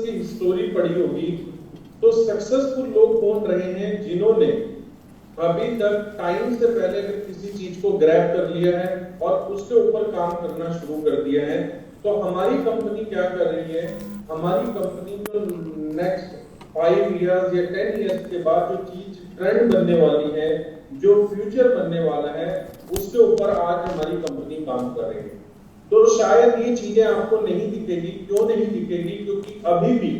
की स्टोरी पढ़ी होगी तो सक्सेसफुल लोग कौन रहे हैं जिन्होंने अभी तक टाइम से पहले अगर किसी चीज को ग्रैब कर लिया है और उसके ऊपर काम करना शुरू कर दिया है। तो हमारी कंपनी क्या कर रही है, हमारी कंपनी जो नेक्स्ट 5 इयर्स या 10 इयर्स के बाद जो चीज ट्रेंड बनने वाली है, जो फ्यूचर बनने वाला है, उसके ऊपर आज हमारी कंपनी काम कर रही है। तो शायद ये चीजें आपको नहीं दिखेगी। क्यों नहीं दिखेगी? क्योंकि अभी भी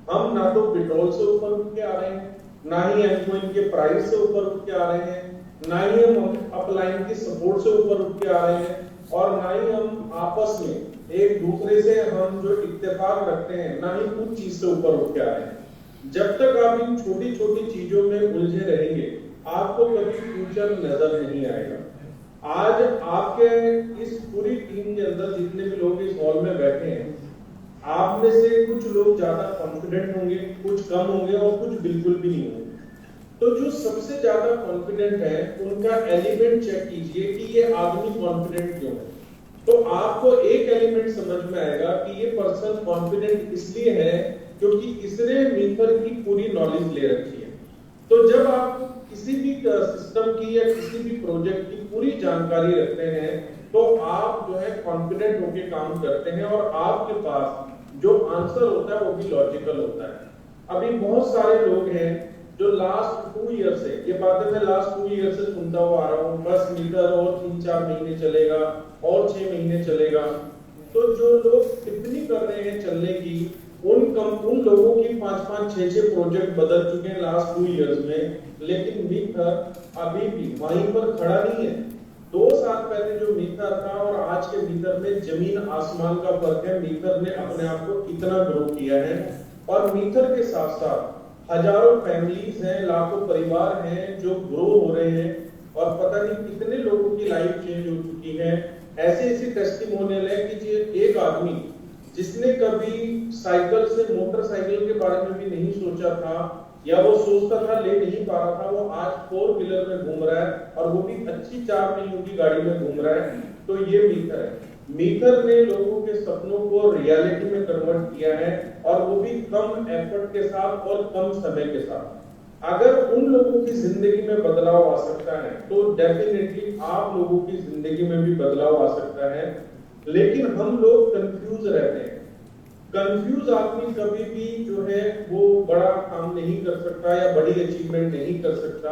हम ना तो पेट्रोल से ऊपर उठ के आ रहे हैं, ना ही हमको इनके प्राइस से ऊपर उठ के आ रहे हैं, ना ही हम अपलाइन की सपोर्ट से ऊपर उठ के आ रहे हैं, और ना ही हम आपस में एक दूसरे से हम जो इत्तेफाक रखते हैं, ना ही कुछ चीज से ऊपर उठ के आ रहे हैं। जब तक आप इन छोटी छोटी चीजों में उलझे रहेंगे, आपको कभी फ्यूचर नजर नहीं आएगा। आज आपके इस पूरी टीम के अंदर जितने भी लोग इस हॉल में बैठे हैं, आप में से कुछ लोग ज्यादा कॉन्फिडेंट होंगे, कुछ कम होंगे और कुछ बिल्कुल भी नहीं होंगे। तो जो सबसे ज्यादा कॉन्फिडेंट है उनका एलिमेंट चेक कीजिए कि ये आदमी कॉन्फिडेंट क्यों है। तो आपको एक एलिमेंट समझ में आएगा कि ये पर्सन कॉन्फिडेंट इसलिए है क्योंकि इसने मीथर की पूरी नॉलेज ले रखी है। तो जब आप किसी भी सिस्टम की या किसी भी प्रोजेक्ट की पूरी जानकारी रखते हैं तो आप जो है कॉन्फिडेंट होकर काम करते हैं और आपके पास जो आंसर होता है वो भी लॉजिकल होता है। अभी बहुत सारे लोग हैं जो लास्ट 2 ईयर से, ये बातें मैं लास्ट 2 ईयर से सुनता हुआ आ रहा हूँ, बस मीटर और 3-4 महीने चलेगा और 6 महीने चलेगा। तो जो लोग टिप्पणी कर रहे हैं चलने की, उन लोगों की 5-5, 6-6 प्रोजेक्ट बदल चुके हैं लास्ट 2 ईयर्स में, लेकिन मीटर अभी भी वहीं पर खड़ा नहीं है। 2 साल पहले जो मीटर था और आज के मीटर में जमीन आसमान का फर्क है। मीटर ने अपने आप को इतना ग्रो किया है और मीटर के साथ साथ हजारों फैमिलीज हैं, लाखों परिवार हैं जो ग्रो हो रहे हैं और पता नहीं कितने लोगों की लाइफ चेंज हो चुकी है। ऐसे टेस्टिमोनियल है कि एक आदमी जिसने कभी साइकिल से मोटरसाइकिल के बारे में भी नहीं सोचा था या वो सोचता था ले नहीं पा रहा था, वो आज 4 व्हीलर में घूम रहा है और वो भी अच्छी 4 पहियों की गाड़ी में घूम रहा है। तो ये मीटर है। मीटर ने लोगों के सपनों को रियलिटी में कन्वर्ट किया है और वो भी कम एफर्ट के साथ और कम समय के साथ। अगर उन लोगों की जिंदगी में बदलाव आ सकता है तो डेफिनेटली आप लोगों की जिंदगी में भी बदलाव आ सकता है। लेकिन हम लोग कंफ्यूज रहते हैं। कंफ्यूज आदमी कभी भी जो है वो बड़ा काम नहीं कर सकता या बड़ी अचीवमेंट नहीं कर सकता।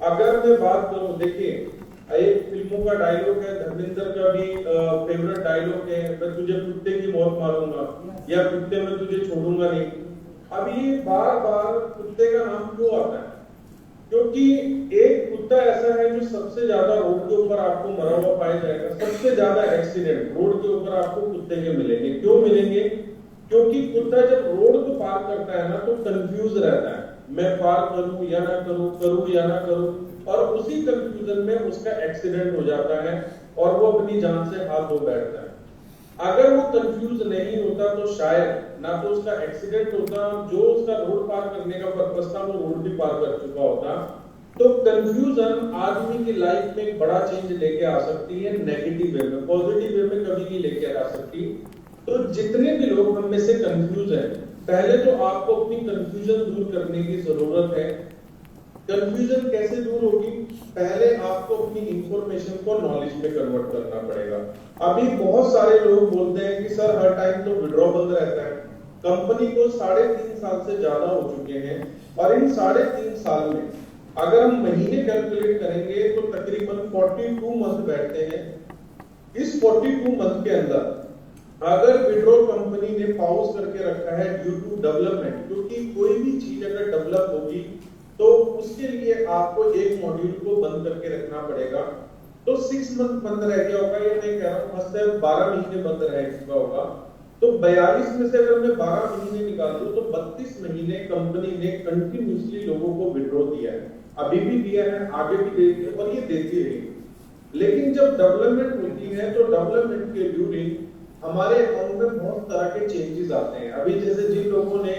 अगर मैं बात करूं, देखिए एक फिल्मों का डायलॉग है, धर्मेंद्र का भी फेवरेट डायलॉग है, मैं तुझे कुत्ते की मौत मारूंगा या कुत्ते में तुझे छोड़ूंगा नहीं। अब ये बार बार कुत्ते का नाम क्यों आता है? क्योंकि एक कुत्ता ऐसा है जो सबसे ज्यादा रोड के ऊपर आपको मरा हुआ पाया जाएगा। सबसे ज्यादा एक्सीडेंट रोड के ऊपर आपको कुत्ते के मिलेंगे। क्यों मिलेंगे? क्योंकि कुत्ता जब रोड को पार करता है ना तो कंफ्यूज रहता है, मैं पार करूं या ना करूं, करूं या ना करूं, और उसी कंफ्यूजन में उसका एक्सीडेंट हो जाता है और वो अपनी जान से हाथ धो बैठता है। अगर वो कंफ्यूज नहीं होता तो शायद ना तो उसका एक्सीडेंट होता, जो उसका रोड पार करने का पर्पस था वो रोड भी पार कर चुका होता। तो कंफ्यूजन आदमी की लाइफ में एक बड़ा चेंज लेके आ सकती है, नेगेटिव वे में। पॉजिटिव वे में कभी नहीं लेके आ सकती। तो जितने भी लोग हम में से कंफ्यूज हैं, पहले तो आपको अपनी कंफ्यूजन दूर करने की जरूरत है। कंफ्यूजन कैसे दूर होगी? पहले आपको अपनी इंफॉर्मेशन को नॉलेज में कन्वर्ट करना पड़ेगा। अभी बहुत सारे लोग बोलते हैं कि सर हर टाइम तो विड्रॉ बंद रहता है। कंपनी को 3.5 साल से ज्यादा हो चुके हैं और इन 3.5 साल में अगर हम महीने कैलकुलेट करेंगे तो तकरीबन 42 मंथ बैठते हैं। इस 42 मंथ के अंदर अगर विड्रॉ कंपनी ने पॉज करके रखा है ड्यू टू डेवलपमेंट, क्योंकि कोई भी चीज अगर डेवलप होगी तो उसके लिए आपको एक मॉड्यूल को बंद करके रखना पड़ेगा। तो 6 मंथ बंद रह गया होगा, ये मैं कह रहा हूं, मतलब 12 महीने बंद रह चुका होगा। तो 42 में से अगर मैं 12 महीने निकाल दूं तो 32 महीने कंपनी ने कंटिन्यूसली लोगों को विड्रॉ दिया है, अभी भी दिया है, आगे भी देगी और ये देती रहेगी। लेकिन जब डेवलपमेंट होती है तो डेवलपमेंट के ड्यूरिंग हमारे अकाउंट में बहुत तरह के चेंजेस आते हैं। अभी जैसे जिन लोगों ने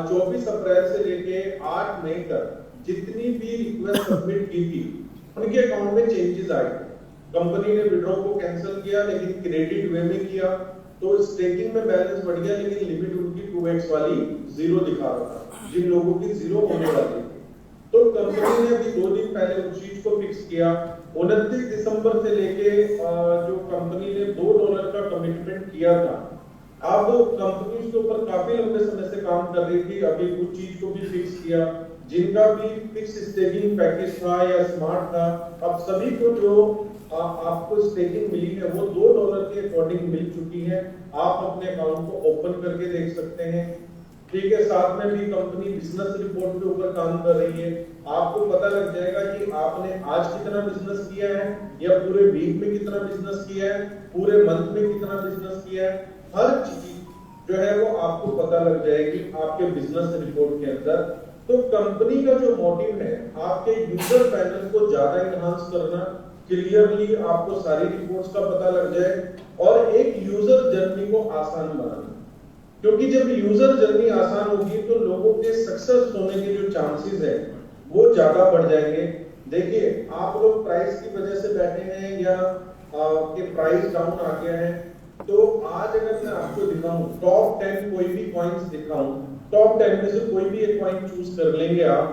24 अप्रैल से लेके 8 मई तक जितनी भी रिक्वेस्ट सबमिट की थी उनके अकाउंट में चेंजेस आए। कंपनी ने विड्रॉ को कैंसिल किया लेकिन क्रेडिट वे में किया, तो स्टेकिंग में बैलेंस बढ़ गया लेकिन लिमिट उनकी 2x वाली जीरो दिखा रहा था, जिन लोगों की जीरो होने वाली थी। तो कंपनी ने अभी 2 दिन पहले उस चीज को फिक्स किया। 29 दिसंबर से लेके जो कंपनी ने $2 का कमिटमेंट किया था, अब कंपनी उसके ऊपर काफी लंबे समय से काम कर रही थी, अभी कुछ चीज को भी फिक्स किया। जिनका भी फिक्स स्टेकिंग पैकेज था या स्मार्ट था, अब सभी को जो आपको स्टेकिंग मिली है वो $2 के अकॉर्डिंग मिल चुकी है। आप अपने अकाउंट को ओपन करके देख सकते हैं। ठीक है, साथ में भी कंपनी बिजनेस रिपोर्ट के ऊपर काम कर रही है। आपको पता लग जाएगा कि आपने आज कितना बिजनेस किया है, या पूरे वीक में कितना बिजनेस किया है, पूरे मंथ में कितना बिजनेस किया है। हर चीज जो है वो आपको पता लग जाएगी आपके बिजनेस रिपोर्ट के अंदर। तो कंपनी का जो मोटिव है आपके यूजर पैनल को ज्यादा इनहांस करना, क्लियरली आपको सारी रिपोर्ट्स का पता लग जाए और एक यूजर जर्नी को आसान बनाना। क्योंकि जब यूजर जर्नी आसान होगी तो लोगों के सक्सेस होने के जो चांसेस है वो ज्यादा बढ़ जाएंगे। देखिए, आप लोग प्राइस की वजह से बैठे हैं या कि प्राइस डाउन आ गया है, तो आज अगर मैं आपको दिखाऊं टॉप 10 कोई भी कॉइन्स दिखाऊं, टॉप 10 में से कोई भी एक कॉइन चूज कर लेंगे आप,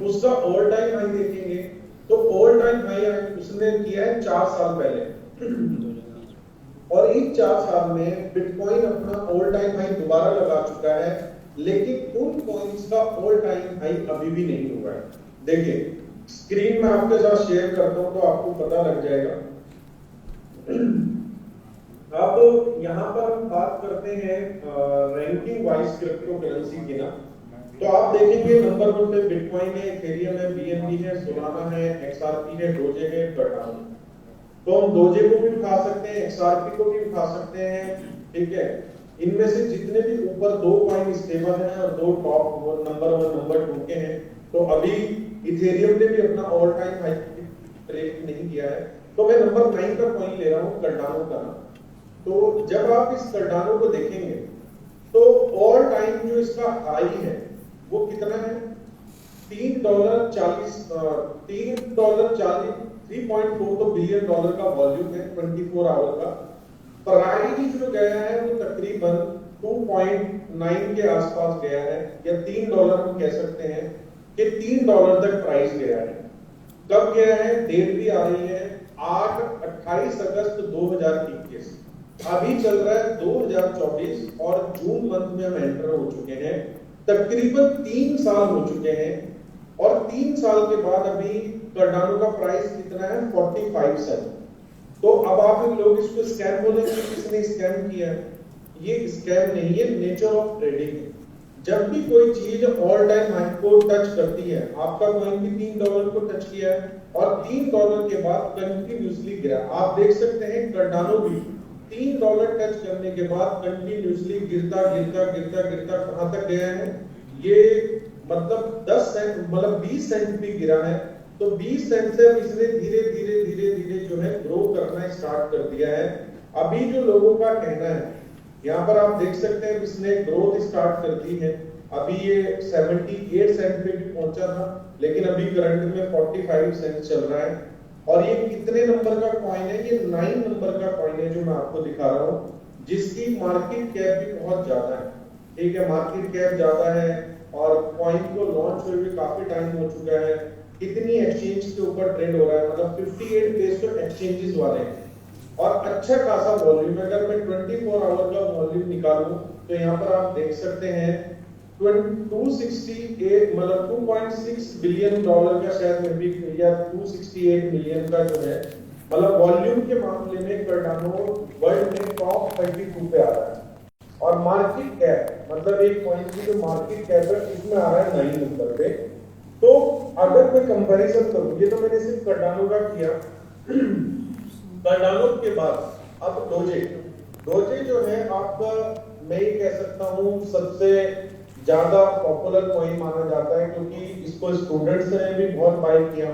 उसका ऑल टाइम हाई देखेंगे तो ऑल टाइम हाई उसने किया है 4 साल पहले और इन 4 साल में बिटकॉइन अपना ऑल टाइम हाई दोबारा लगा चुका है, लेकिन उन कॉइन्स का ऑल टाइम हाई अभी भी नहीं हुआ है। देखिए, स्क्रीन में आपके साथ शेयर करता हूं तो आपको पता लग जाएगा। अब यहां पर हम बात करते हैं रैंकिंग वाइज क्रिप्टो करेंसी की ना, तो आप देखेंगे नंबर 1 पे बिटकॉइन है, इथेरियम है, बीएनबी है, सोलाना है, एक्सआरपी है, डोजे है, कार्डानो। तो हम डोजे को भी उठा सकते हैं, एक्सआरपी को भी उठा सकते हैं। ठीक है, इनमें से जितने भी ऊपर 2 कॉइन स्टेबल हैं और 2 टॉप नंबर 1 नंबर 2 के हैं, तो अभी इथेरियम ने भी अपना ऑल टाइम हाई ब्रेक नहीं किया है। तो मैं नंबर 9 का कॉइन ले रहा हूं, कार्डानो का। तो जब आप इस कार्डानो को देखेंगे तो ऑल टाइम जो इसका हाई है वो कितना है, $3.40 $3.4 बिलियन का वॉल्यूम है 24 आवर का। प्राइस जो गया है वो तकरीबन 2.9 के आसपास गया है, या $3 हम कह सकते हैं कि $3 तक प्राइस गया है। कब गया है, डेट भी आ रही है 28 अगस्त 2021। अभी चल रहा है 2024 और जून मंथ में हम एंटर हो चुके हैं। तकरीबन 3 साल हो चुके हैं और 3 साल के बाद अभी कार्डानो का प्राइस कितना है, 45 सेंट। तो अब आप लोग इसको स्कैम बोलेंगे, किसने स्कैम किया है? ये स्कैम नहीं है, नेचर ऑफ ट्रेडिंग है। जब भी कोई चीज ऑल टाइम हाई को टच करती है, आपका कॉइन भी $3 को टच किया है और $3 के बाद कंटिन्यूसली गिरा। आप देख सकते हैं कार्डानो भी $3 टच करने के बाद कंटिन्यूसली गिरता गिरता गिरता गिरता कहां तक गया है, ये मतलब 10 सेंट मतलब 20 सेंट भी गिरा है। तो 20 सेंट से अब इसने धीरे धीरे धीरे धीरे जो है ग्रो करना स्टार्ट कर दिया है। अभी जो लोगों का कहना है, यहाँ पर आप देख सकते हैं इसने ग्रोथ स्टार्ट कर दी है। अभी ये 78 सेंट पे भी पहुंचा था, लेकिन अभी करंट में 45 सेंट चल रहा है। और ये कितने नंबर का कॉइन है, ये 9 नंबर का कॉइन है जो मैं आपको दिखा रहा हूँ, जिसकी मार्केट कैप भी बहुत ज्यादा है। ठीक है, मार्केट कैप ज्यादा है और कॉइन को लॉन्च हुए भी काफी टाइम हो चुका है। कितनी एक्सचेंज के ऊपर ट्रेड हो रहा है, मतलब 58 डेज तो एक्सचेंजेस वाले हैं और अच्छा खासा वॉल्यूम। अगर मैं 24 आवर का वॉल्यूम निकालूं तो यहाँ पर आप देख सकते हैं 268 मतलब $2.6 बिलियन का शायद में भी, या 268 मिलियन का जो है, मतलब वॉल्यूम के मामले में कार्डानो वर्ल्ड में टॉप 32 पे आ रहा है। और मार्केट कैप मतलब एक कॉइन की जो मार्केट कैप है इसमें आ रहा है 9 नंबर पे। तो अगर मैं कंपैरिजन करूं, ये तो मैंने सिर्फ कार्डानो का किया। कार्डानो के बाद अब डोजे जो है आपका, मैं ये कह सकता हूं सबसे ज्यादा पॉपुलर कॉइन माना जाता है, क्योंकि इसको स्टूडेंट्स ने भी बहुत बाय किया।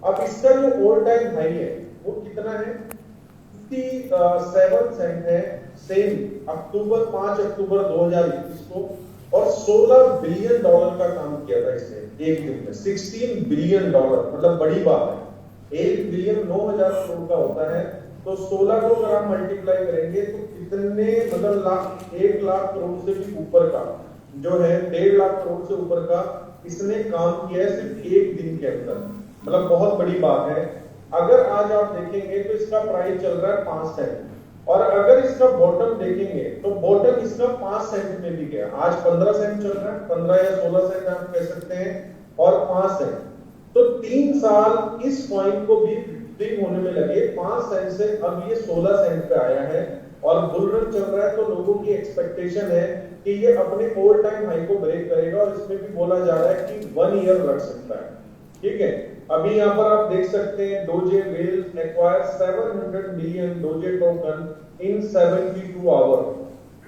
अब इसका जो ऑल टाइम हाई है वो कितना है, 57 सेंट है, सेम 5 अक्टूबर 2021 को। और $16 बिलियन का काम किया था इसने एक दिन में। $16 बिलियन मतलब बड़ी बात है। 1 बिलियन 9,000 करोड़ का होता है, तो 16 को अगर आप मल्टीप्लाई करेंगे तो कितने मतलब 1 लाख करोड़ से भी ऊपर का जो है 1.5 लाख करोड़ से ऊपर का इसने काम किया है सिर्फ एक दिन के अंदर। मतलब बहुत बड़ी बात है। अगर आज आप देखेंगे तो इसका प्राइस चल रहा है 5 सेंट और अगर इसका बॉटम देखेंगे तो बॉटम इसका 5 सेंट में भी गया। आज 15 सेंट चल रहा है, 15 या 16 सेंट आप कह सकते हैं और 5 सेंट। तो 3 साल इस कॉइन को भी बिग होने में लगे। 5 सेंट से अब ये 16 सेंट पे आया है और बुल रन चल रहा है। तो लोगों की एक्सपेक्टेशन है कि ये अपने ऑल टाइम हाई को ब्रेक करेगा और इसमें भी बोला जा रहा है कि 1 ईयर रख सकता है। ठीक है, अभी यहाँ पर आप देख सकते हैं doge whales acquire 700 million doge token in 72 hour.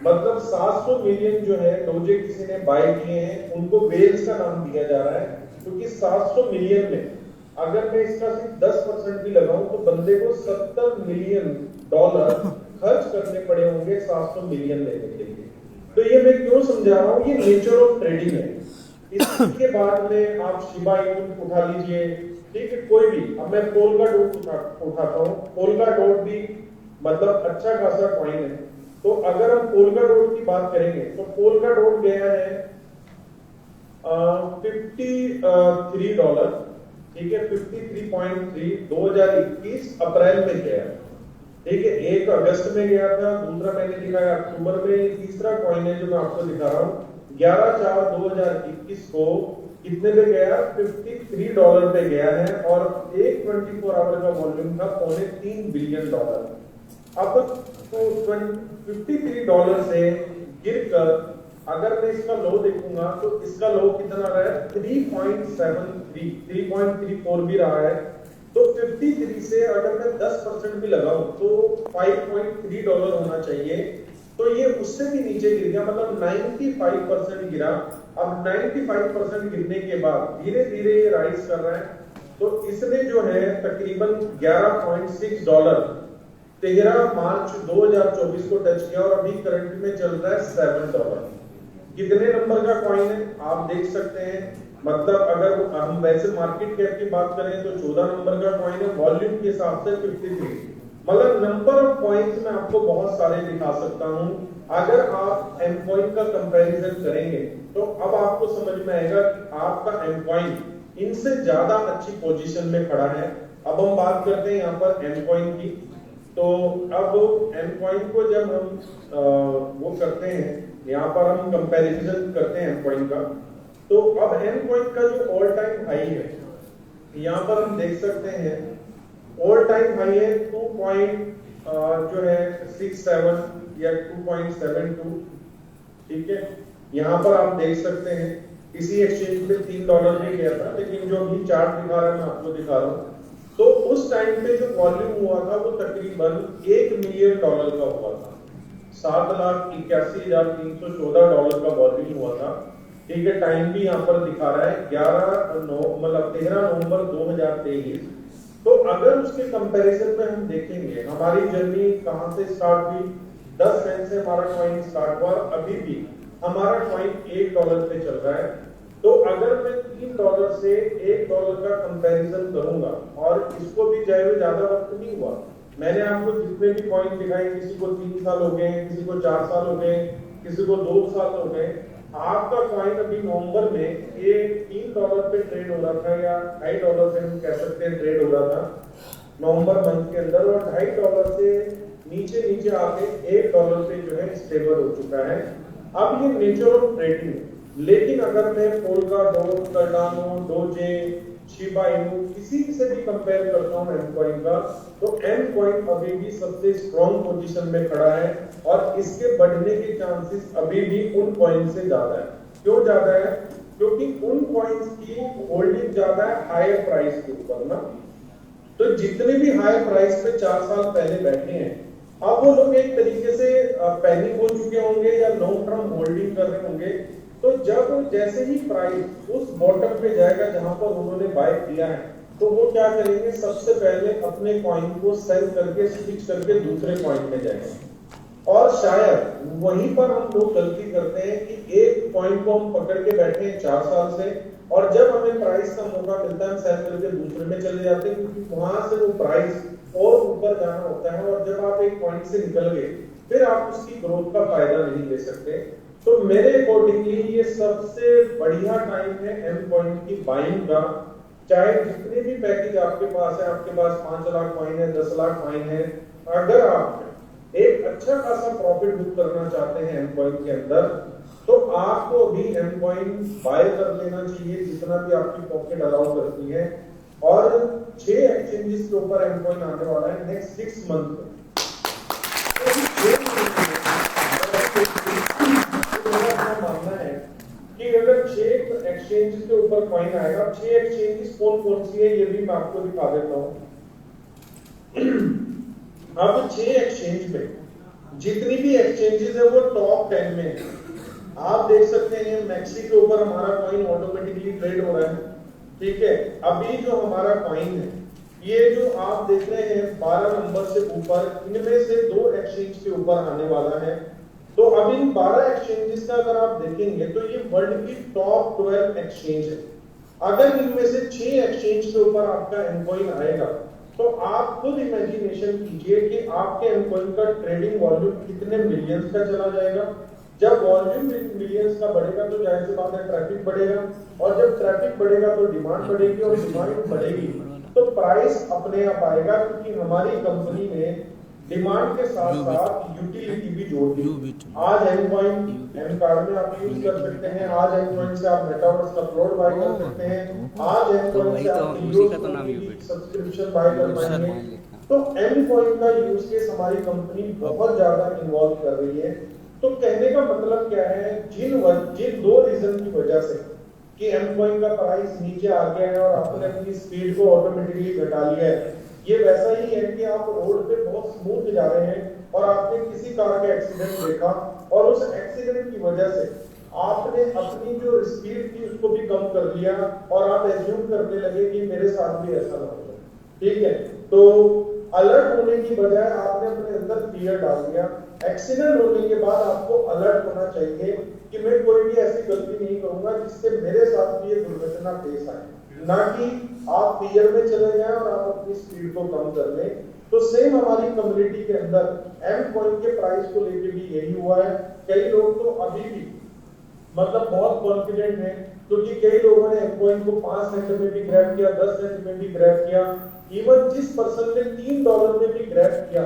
मतलब 700 मिलियन जो है डोजे किसी ने बाय किए हैं, उनको वेल्स का नाम दिया जा रहा है क्योंकि 700 मिलियन में अगर मैं इसका सिर्फ 10% भी लगाऊं तो बंदे को $70 मिलियन खर्च करने पड़े होंगे 700 मिलियन लेने के लिए। तो ये मैं क्यों समझा रहा हूँ, ये नेचर ऑफ ट्रेडिंग है। इसके बाद में आप शिबा इनू उठा लीजिए, ठीक है, कोई भी। अब मैं पोल्का डॉट उठाता हूँ। पोल्का डॉट भी मतलब अच्छा खासा कॉइन है। तो अगर हम पोल्का डॉट की बात करेंगे तो पोल्का डॉट गया है $53, ठीक है, 53.3 2021 अप्रैल में गया। ठीक है, 1 अगस्त में गया था, दूसरा मैंने दिखाया अक्टूबर में, तीसरा कॉइन है जो मैं आपको दिखा रहा हूँ 11/4/2021 को कितने पे गया, $53 पे गया है और एक 24 आवर का वॉल्यूम था $3.25 बिलियन। अब तो $53 से गिरकर अगर मैं इसका लो देखूंगा तो इसका लो कितना रहा है 3.73 3.34 भी रहा है। तो 53 से अगर मैं 10% भी लगाऊं तो $5.3 होना चाहिए। तो ये उससे भी नीचे गिर गया, मतलब 95% गिरा। अब 95% गिरने के बाद धीरे धीरे ये राइज कर रहा है। तो इसने जो है तकरीबन $11.6 13 मार्च 2024 को टच किया और अभी करंट में चल रहा है $7। कितने नंबर का कॉइन है आप देख सकते हैं। मतलब अगर हम वैसे मार्केट कैप की बात करें तो 14 नंबर का कॉइन है, वॉल्यूम के हिसाब से 53। मतलब नंबर ऑफ कॉइन्स मैं आपको बहुत सारे दिखा सकता हूं। अगर आप एम कॉइन का कंपैरिजन करेंगे तो अब आपको समझ में आएगा कि आपका एम कॉइन इनसे ज्यादा अच्छी पोजीशन में खड़ा है। अब हम बात करते हैं यहाँ पर एम कॉइन की। तो अब एम कॉइन को जब हम वो करते हैं, यहाँ पर हम कंपैरिजन करते हैं एम कॉइन का, तो अब एम कॉइन का जो ऑल टाइम हाई है यहाँ पर हम देख सकते हैं ऑल टाइम हाई है 2.67 या 2.72। ठीक है, यहाँ पर आप देख सकते हैं इसी एक्सचेंज पे $3 में गया था, लेकिन जो अभी चार्ट दिखा रहा है मैं आपको दिखा रहा हूँ। तो उस टाइम पे जो वॉल्यूम हुआ था वो तकरीबन $1 मिलियन का हुआ था। $7,81,314 का वॉल्यूम हुआ था। ठीक है, टाइम भी यहाँ पर दिखा रहा है 13 नवंबर 2023। तो अगर उसके कंपैरिजन में हम देखेंगे हमारी जर्नी कहां से स्टार्ट हुई, 10 सेंट से हमारा कॉइन स्टार्ट हुआ, अभी भी हमारा कॉइन $1 पे चल रहा है। तो अगर मैं $3 से $1 का कंपैरिजन करूंगा और इसको भी ज्यादा वक्त नहीं हुआ, मैंने आपको जितने भी कॉइन दिखाए किसी को 3 साल हो गए, किसी को 4 साल हो गए, किसी को 2 साल हो गए। आपका कॉइन अभी नवंबर में ये $3 पे ट्रेड हो रहा था या $2.5 से हम कह सकते हैं ट्रेड हो रहा था नवंबर मंथ के अंदर, और $2.5 से नीचे नीचे आके $1 पे जो है स्टेबल हो चुका है। अब ये नेचर ऑफ ट्रेडिंग है। लेकिन अगर मैं polka dot, Cardano, Doge, Shiba Inu किसी से भी कंपेयर करता हूं एम कॉइन का, तो एम कॉइन अभी भी सबसे स्ट्रॉन्ग पोजीशन में खड़ा है और इसके बढ़ने के चांसेस अभी भी उन कॉइन से ज्यादा है। क्यों ज्यादा है? क्योंकि उन कॉइन्स की होल्डिंग ज्यादा है हायर प्राइस के ऊपर ना। तो जितने भी हायर प्राइस पे 4 साल पहले बैठे हैं, अब वो लोग एक तरीके से पैनिक हो चुके होंगे या लॉन्ग टर्म होल्डिंग कर रहे होंगे। तो जब जैसे ही प्राइस उस बॉटम पे जाएगा जहां पर उन्होंने बाय किया है, तो वो क्या करेंगे, सबसे पहले अपने कॉइन को सेल करके स्विच करके दूसरे कॉइन में जाएंगे। और शायद वहीं पर हम लोग गलती करते हैं कि एक कॉइन को हम पकड़ के बैठे हैं 4 साल से, और जब हमें प्राइस का मौका मिलता है हम सेल करके दूसरे में चले जाते हैं, क्योंकि वहां से वो प्राइस और ऊपर जाना होता है, और जब आप एक पॉइंट से निकल गए फिर आप उसकी ग्रोथ का फायदा नहीं ले सकते। तो मेरे अकॉर्डिंगली ये सबसे बढ़िया टाइम है एम कॉइन की बाइंग का। चाहे जितने भी पैकेज आपके पास है, आपके पास 5 लाख कॉइन है, 10 लाख कॉइन है, अगर आप एक अच्छा खासा प्रॉफिट बुक करना चाहते हैं एम कॉइन के अंदर, तो आपको अभी एम कॉइन बाय कर लेना चाहिए जितना भी आपकी पॉकेट अलाउ करती है। और 6 एक्सचेंजेस के ऊपर एम कॉइन आने वाला है नेक्स्ट 6 मंथ में। मानना है कि अगर 6 एक्सचेंज के ऊपर कॉइन आएगा, 6 एक्सचेंजेस कौन कौन सी है ये भी मैं आपको दिखा देता हूं। अब 6 एक्सचेंज पे जितनी भी एक्सचेंजेस है वो टॉप 10 में है। आप देख सकते हैं मैक्सी के ऊपर हमारा कॉइन ऑटोमेटिकली ट्रेड हो रहा है, ठीक है। अभी जो हमारा कॉइन है, ये जो आप देख रहे हैं 12 नंबर से ऊपर, इनमें से 2 एक्सचेंज के ऊपर आने वाला है। तो अब इन 12 एक्सचेंजेस का अगर आप देखेंगे तो ये वर्ल्ड की टॉप 12 एक्सचेंज है। अगर इनमें से 6 एक्सचेंज के ऊपर आपका एम कॉइन आएगा, तो आप खुद इमेजिनेशन कीजिए कि आपके एम कॉइन का ट्रेडिंग वॉल्यूम कितने मिलियंस का चला जाएगा। जब वॉल्यूम मिलियंस का बढ़ेगा तो जाहिर सी बात है ट्रैफिक बढ़ेगा, और जब ट्रैफिक बढ़ेगा तो डिमांड बढ़ेगी, और डिमांड बढ़ेगी तो प्राइस अपने आप आएगा, क्योंकि हमारी कंपनी ने डिमांड के साथ साथ यूटिलिटी भी जोड़ दी। आज एम कॉइन एम कार्ड में आप यूज कर सकते हैं, आज एम कॉइन से आप मेटावर्स का फ्लोट बाय कर सकते हैं, आज एम कॉइन से आप सब्सक्रिप्शन बाय कर पाएंगे। तो एम कॉइन का यूज केस हमारी कंपनी बहुत ज्यादा इन्वॉल्व कर रही है। तो कहने का मतलब क्या है, जिन 2 रीजन की वजह से कि एम कॉइन का प्राइस नीचे आ गया है और आपने अपनी स्पीड को ऑटोमेटिकली घटा लिया है, ये वैसा ही है कि आप रोड पे बहुत स्मूथ जा रहे हैं और आपने किसी कार का एक्सीडेंट देखा, और उस एक्सीडेंट की वजह से आपने अपनी जो स्पीड थी उसको भी कम कर लिया, और आप एज्यूम करने लगे कि मेरे साथ भी ऐसा ना हो, ठीक है। तो अलर्ट होने की बजाय आपने अपने अंदर फियर डाल दिया। एक्सीडेंट होने के बाद आपको अलर्ट होना चाहिए कि मैं कोई भी ऐसी गलती नहीं करूंगा जिससे मेरे साथ भी ये दुर्घटना पेश आए, ना कि आप फियर में चले जाएं और आप अपनी स्पीड को कम कर लें। तो सेम हमारी कम्युनिटी के अंदर एम कॉइन के प्राइस को लेकर भी यही हुआ है। कई लोग तो अभी भी मतलब बहुत कॉन्फिडेंट हैं, क्योंकि कई लोगों ने एम कॉइन को 5 सेंट में भी ग्रैब किया, 10 सेंट में भी ग्रैब किया, इवन जिस पर्सन ने $3 में भी ग्रैब किया,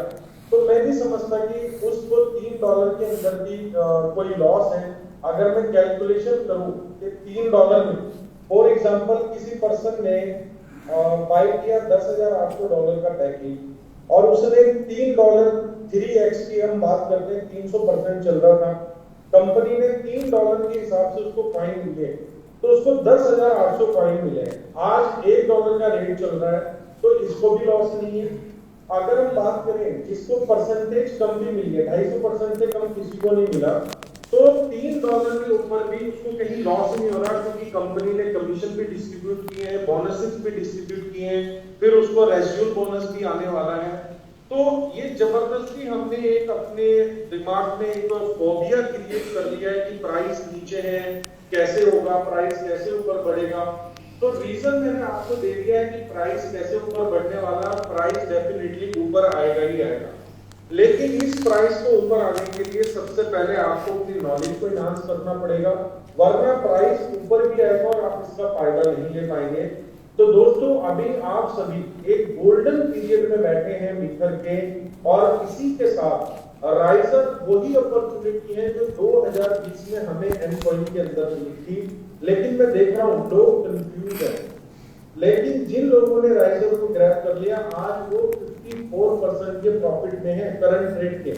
तो मैं नहीं समझता कि उसको $3 के अंदर भी कोई लॉस है। अगर मैं कैलकुलेशन करूं कि $3 में फॉर एग्जांपल किसी पर्सन ने बाय किया $10,800 का पैकेज, और उसने $3 3x की हम बात करते हैं 300% चल रहा था, कंपनी ने $3 के हिसाब से उसको कॉइन दिए, तो उसको 10,800 कॉइन मिले। आज $1 का रेट चल रहा है, तो इसको भी लॉस नहीं है। अगर हम बात करें जिसको परसेंटेज कम भी मिली है, 250% से कम किसी को नहीं मिला, तो $3 के ऊपर भी उसको कहीं लॉस नहीं हो रहा, क्योंकि कंपनी ने कमीशन भी डिस्ट्रीब्यूट किए हैं, बोनसेस भी डिस्ट्रीब्यूट किए हैं, फिर उसको रेसिड्यूल बोनस भी आने वाला है। तो ये जबरदस्ती हमने एक अपने दिमाग में एक फोबिया क्रिएट कर लिया है कि प्राइस नीचे है, कैसे होगा, प्राइस कैसे ऊपर बढ़ेगा। तो रीजन मैंने आपको दे दिया है कि प्राइस कैसे ऊपर बढ़ने वाला, प्राइस डेफिनेटली ऊपर आएगा ही आएगा। लेकिन इस प्राइस को ऊपर आने के लिए सबसे पहले आपको अपनी नॉलेज को एनहांस करना पड़ेगा, वरना प्राइस ऊपर भी आएगा और आप इसका फायदा नहीं ले पाएंगे। तो दोस्तों अभी आप सभी एक गोल्डन पीरियड में बैठे हैं मिथर के, और इसी के साथ राइजर वही अपॉर्चुनिटी है जो 2020 में हमें एम कॉइन के अंदर मिली थी। लेकिन मैं देख रहा हूं लोग कंफ्यूज है, लेकिन जिन लोगों ने राइजर को ग्रैब कर लिया आज वो 54% के प्रॉफिट में है करंट रेट के,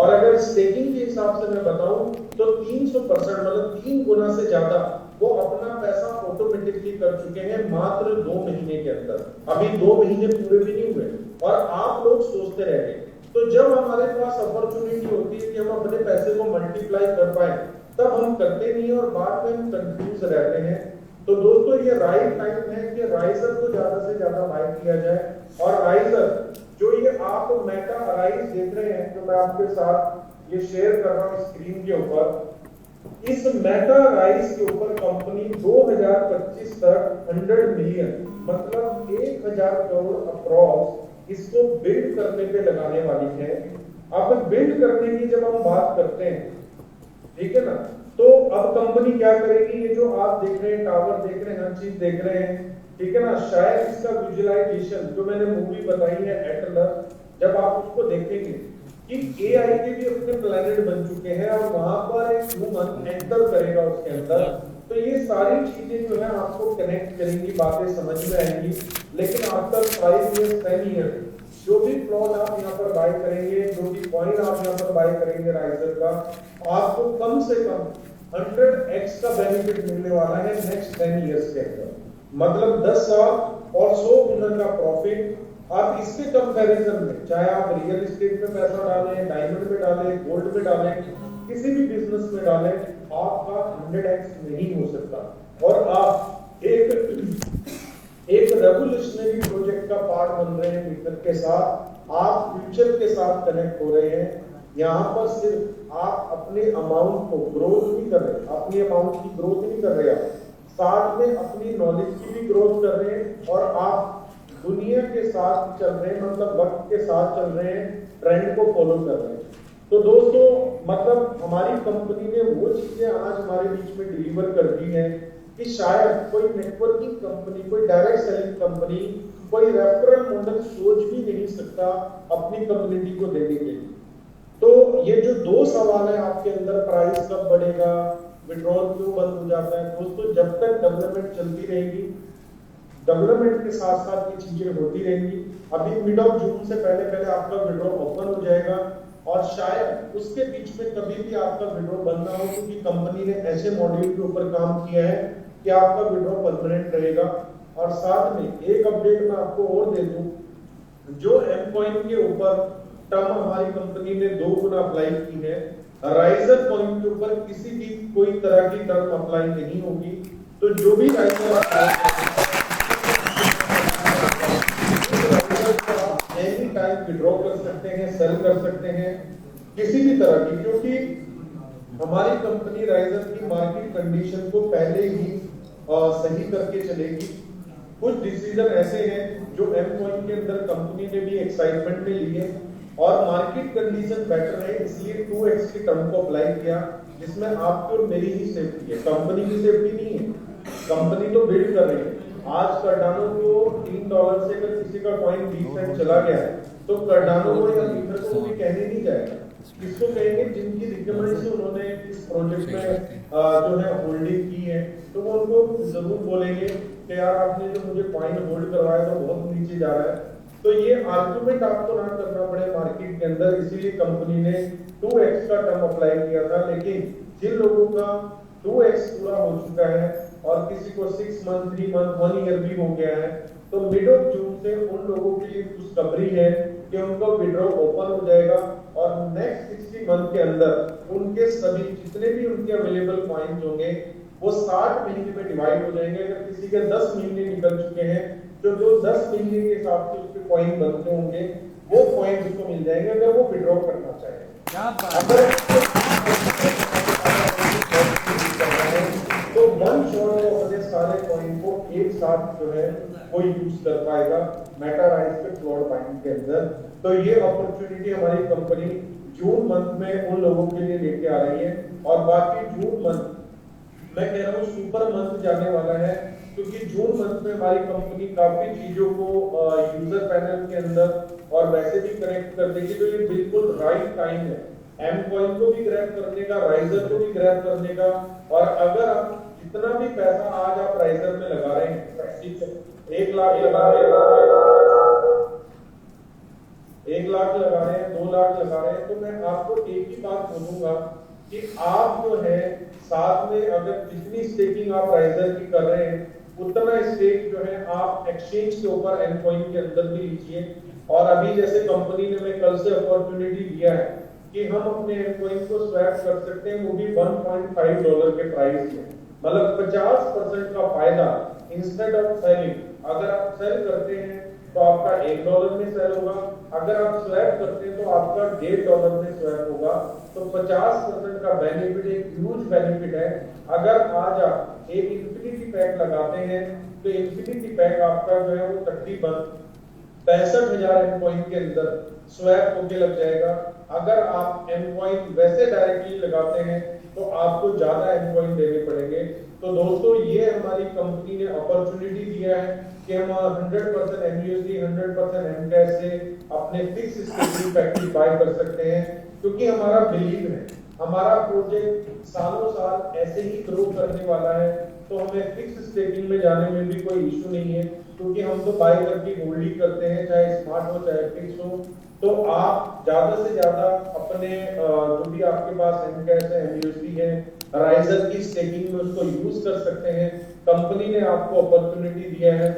और अगर स्टेकिंग के हिसाब से मैं बताऊं तो 300% मतलब 3 गुना से ज्यादा वो अपना पैसा ऑटोमेटिकली कर चुके हैं मात्र 2 महीने के अंदर। अभी 2 महीने पूरे भी नहीं हुए और आप लोग सोचते रह गए। तो जब हमारे पास अपॉर्चुनिटी होती है कि हम अपने पैसे को मल्टीप्लाई कर पाए, तब हम करते नहीं और बाद में हम कंफ्यूज रहते हैं। तो दोस्तों ये राइट टाइम है कि राइजर को ज्यादा से ज्यादा बाय किया जाए, और राइजर जो ये आप मेटा अराइज देख रहे हैं जो मैं आपके साथ ये शेयर कर रहा हूं स्क्रीन के ऊपर, इस मेटा राइज के ऊपर कंपनी 2025 तक 100 मिलियन मतलब 1000 करोड़ अप्रॉक्स इसको बिल्ड करने पे लगाने वाली है। अब बिल्ड करने की जब हम बात करते हैं, ठीक है ना, तो अब कंपनी क्या करेगी, ये जो आप देख रहे हैं, टावर देख रहे हैं, हर चीज देख रहे हैं, ठीक है ना, शायद इसका विजुअलाइजेशन जो मैंने मूवी बताई है एटलर, जब आप उसको देखेंगे कि एआई के भी अपने प्लेनेट बन चुके हैं और वहां पर एक ह्यूमन एंटर करेगा उसके अंदर, तो ये सारी चीजें जो है आपको कनेक्ट करेंगी, बातें समझ में आएंगी। लेकिन आफ्टर 5 ईयर्स 10 ईयर्स जो भी प्लॉट आप यहाँ पर बाय करेंगे, जो भी कॉइन आप यहाँ पर बाय करेंगे राइजर का, आपको कम से कम 100x का बेनिफिट मिलने वाला है नेक्स्ट 10 ईयर्स के अंदर। मतलब 10 साल और 100 गुना का प्रॉफिट। आप इसके कंपैरिजन में चाहे आप रियल एस्टेट में पैसा डालें, डायमंड में डालें, गोल्ड में डालें, किसी भी बिजनेस में डालें, आपका 100x नहीं हो सकता। और आप एक रेवोल्यूशनरी प्रोजेक्ट का पार्ट बन रहे हैं फ्यूचर के साथ, आप फ्यूचर के साथ कनेक्ट हो रहे हैं। यहाँ पर सिर्फ आप अपने अमाउंट को ग्रोथ नहीं कर रहे, अपनी अमाउंट की ग्रोथ नहीं कर रहे, आप साथ में अपनी नॉलेज की भी ग्रोथ कर रहे हैं और आप दुनिया के साथ चल रहे हैं, मतलब वक्त के साथ चल रहे हैं, ट्रेंड को फॉलो कर रहे हैं। तो दोस्तों, मतलब हमारी कंपनी ने वो चीजें आज हमारे बीच में डिलीवर कर दी है कि शायद कोई नेटवर्किंग कंपनी, कोई डायरेक्ट सेलिंग कंपनी, कोई रेफरल मॉडल सोच भी नहीं सकता अपनी कम्युनिटी को देने के लिए। तो ये जो दो सवाल है आपके अंदर, प्राइस कब बढ़ेगा, विड्रॉल क्यों बंद हो जाता है, दोस्तों जब तक डेवलपमेंट चलती रहेगी, डेवलपमेंट के साथ साथ ये चीजें होती रहेंगी। अभी मिड ऑफ जून से पहले पहले आपका विड्रॉल ओपन हो जाएगा और शायद उसके बीच में कभी भी आपका विड्रॉल बंद ना हो, क्योंकि कंपनी ने ऐसे मॉड्यूल के ऊपर काम किया है कि आपका विड्रॉल परमानेंट रहेगा। और साथ में एक अपडेट मैं आपको और दे दूं, जो एम कॉइन के ऊपर टर्म हमारी कंपनी ने 2 गुना अप्लाई की है, राइजर कॉइन के ऊपर किसी भी कोई तरह की टर्म अप्लाई नहीं होगी। तो जो भी राइजर एनी टाइम विड्रॉ कर सकते हैं, सेल कर सकते हैं, किसी भी तरह की, क्योंकि हमारी कंपनी राइजर की मार्केट कंडीशन को पहले ही सही करके चलेगी। कुछ डिसीजन ऐसे हैं जो एम कॉइन के अंदर कंपनी ने भी एक्साइटमेंट में लिए और मार्केट कंडीशन बेटर है, इसलिए 2x की टर्म को अप्लाई किया, जिसमें आपकी और मेरी ही सेफ्टी है, कंपनी की सेफ्टी नहीं है। कंपनी तो बिल्ड कर रही है। आज कार्डानो को $3 से अगर किसी का कॉइन 20 सेंट चला गया है तो कार्डानो को या मीटर को भी कहने नहीं जाएगा, किसको कहेंगे, जिनकी रिकमेंड से उन्होंने इस प्रोजेक्ट में जो है होल्डिंग की है, तो वो उनको जरूर बोलेंगे कि यार आपने जो मुझे कॉइन होल्ड करवाया तो बहुत नीचे जा रहा है। तो ये आर्गुमेंट आपको ना करना पड़े मार्केट के अंदर, इसीलिए कंपनी ने 2x का टर्म अप्लाई किया था। लेकिन जिन लोगों का 2x पूरा हो चुका है और किसी को 6 मंथ, 3 मंथ, 1 ईयर भी हो गया है, तो मिड ऑफ जून से उन लोगों के लिए खुशखबरी है कि उनका विड्रॉ ओपन हो जाएगा और नेक्स्ट 60 मंथ के अंदर उनके सभी जितने भी उनके अवेलेबल कॉइन्स होंगे वो 60 महीने में डिवाइड हो जाएंगे। अगर किसी के 10 महीने निकल चुके हैं तो जो 10 महीने के हिसाब से उसके कॉइन बनते होंगे वो कॉइन उसको मिल जाएंगे अगर वो विड्रॉ करना चाहे। तो वन शॉट में अपने सारे कॉइन को एक साथ जो है वो यूज कर पाएगा मेटाराइज के फ्लोर बाइंड के अंदर। तो ये अपॉर्चुनिटी हमारी कंपनी जून मंथ में उन लोगों के लिए लेके आ रही है और बाकी जून मंथ मैं कह रहा हूँ सुपर मंथ जाने वाला है, क्योंकि जून मंथ में हमारी कंपनी काफी चीजों को यूजर पैनल के अंदर और वैसे भी कनेक्ट कर देगी। तो ये बिल्कुल राइट टाइम है एम कॉइन को भी ग्रैब करने का, राइजर को भी ग्रैब करने का। और अगर आप जितना भी पैसा आज आप राइजर में लगा रहे हैं, 1 लाख लगा रहे हैं, 1 लाख लगा रहे हैं, 2 लाख लगा रहे हैं, तो मैं आपको एक ही बात बोलूंगा कि आप जो है साथ में अगर जितनी स्टेकिंग आप राइजर की कर रहे हैं उतना स्टेक जो है आप एक्सचेंज के ऊपर एम कॉइन के अंदर भी लीजिए। और अभी जैसे कंपनी ने हमें कल से अपॉर्चुनिटी दिया है कि हम अपने एम कॉइन को स्वैप कर सकते हैं, वो भी $1.5 के प्राइस में, मतलब 50% का फायदा इंस्टेड ऑफ सेलिंग। अगर आप सेल करते हैं तो आपका $1 में सेल होगा, अगर आप स्वैप करते हैं तो आपका $1.5 में स्वैप होगा। तो 50% का बेनिफिट एक ह्यूज बेनिफिट है। अगर आज आप एक इंफिनिटी पैक लगाते हैं तो इंफिनिटी पैक आपका जो है वो तकरीबन 65,000 एंड पॉइंट के अंदर स्वैप होके लग जाएगा। अगर आप एंड पॉइंट वैसे डायरेक्टली लगाते हैं तो आपको ज्यादा एंड पॉइंट देने पड़ेंगे। तो दोस्तों ये हमारी कंपनी ने अपॉर्चुनिटी दिया है कि हम 100% MUSD 100% एमकैश से अपने फिक्स स्टेकिंग पैकेज बाय कर सकते हैं, क्योंकि हमारा बिलीव है हमारा प्रोजेक्ट सालों साल ऐसे ही ग्रो करने वाला है। तो हमें फिक्स स्टेकिंग में जाने में भी कोई इशू नहीं है, क्योंकि हम तो बाय करके होल्ड ही करते हैं, चाहे स्मार्ट हो चाहे फिक्स हो। तो आप ज्यादा से ज्यादा अपने जो भी आपके पास एमकैश है, MUSD है, राइजर की स्टेकिंग में उसको यूज कर सकते हैं। कंपनी ने आपको अपॉर्चुनिटी दिया है।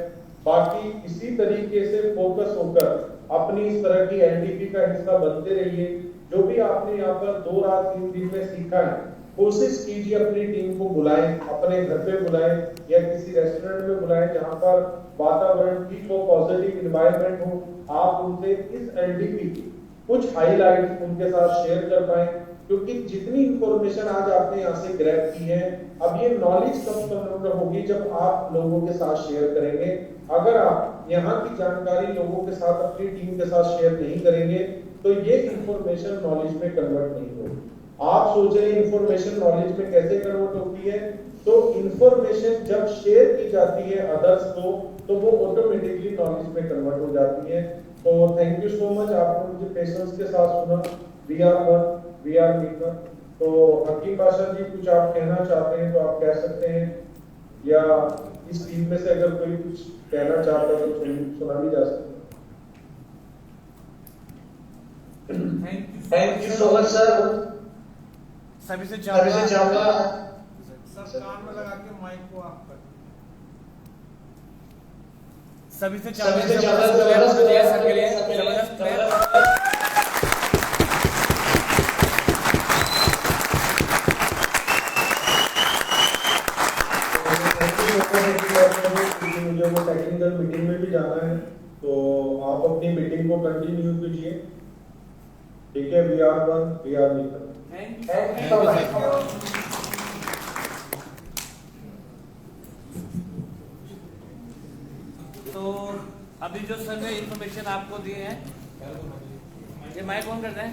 बाकी इसी तरीके से फोकस होकर अपनी इस तरह की LDP का हिस्सा बनते रहिए। जो भी आपने यहाँ पर 2 रात 3 दिन में सीखा है, कोशिश कीजिए अपनी टीम को बुलाएं, अपने घर पे बुलाएं या किसी रेस्टोरेंट में बुलाएं जहां पर वातावरण ठीक हो, पॉजिटिव एनवायरनमेंट हो। आप उनसे इस LDP की कुछ हाईलाइट उनके साथ शेयर कर पाए, क्योंकि जितनी इंफॉर्मेशन आज आपने यहाँ से ग्रैब की है, अब ये नॉलेज कम होगी जब आप लोगों के साथ शेयर करेंगे। अगर आप यहाँ की जानकारी लोगों के साथ, अपनी टीम के साथ शेयर नहीं करेंगे तो ये इंफॉर्मेशन नॉलेज में कन्वर्ट नहीं होगी। आप सोच रहे हैं इंफॉर्मेशन नॉलेज में कैसे कन्वर्ट होती है, तो इंफॉर्मेशन जब शेयर की जाती है अदर्स को, तो वो ऑटोमेटिकली नॉलेज में कन्वर्ट हो जाती है। तो थैंक यू सो मच, आपने मुझे पेशेंस के साथ सुना। We are one, we are meeker. तो हकीम बादशाह जी कुछ आप कहना चाहते हैं तो आप कह सकते हैं, या इस टीम में से अगर कोई कुछ कहना चाहता है तो सुना भी जा सकता है। Thank you so much sir. सभी से चाहूंगा सर कान में लगा के माइक को ऑफ कर। सभी से चाहूंगा सर के लिए जबरदस्त प्लेयर। मुझे वो टेक्निकल मीटिंग में भी जाना है, तो आप अपनी मीटिंग को कंटिन्यू कीजिए। ठीक है, we are one, we are meeker. Thank you so much. तो अभी जो सर ने इंफॉर्मेशन आपको दी है, ये माइक ऑन करना है।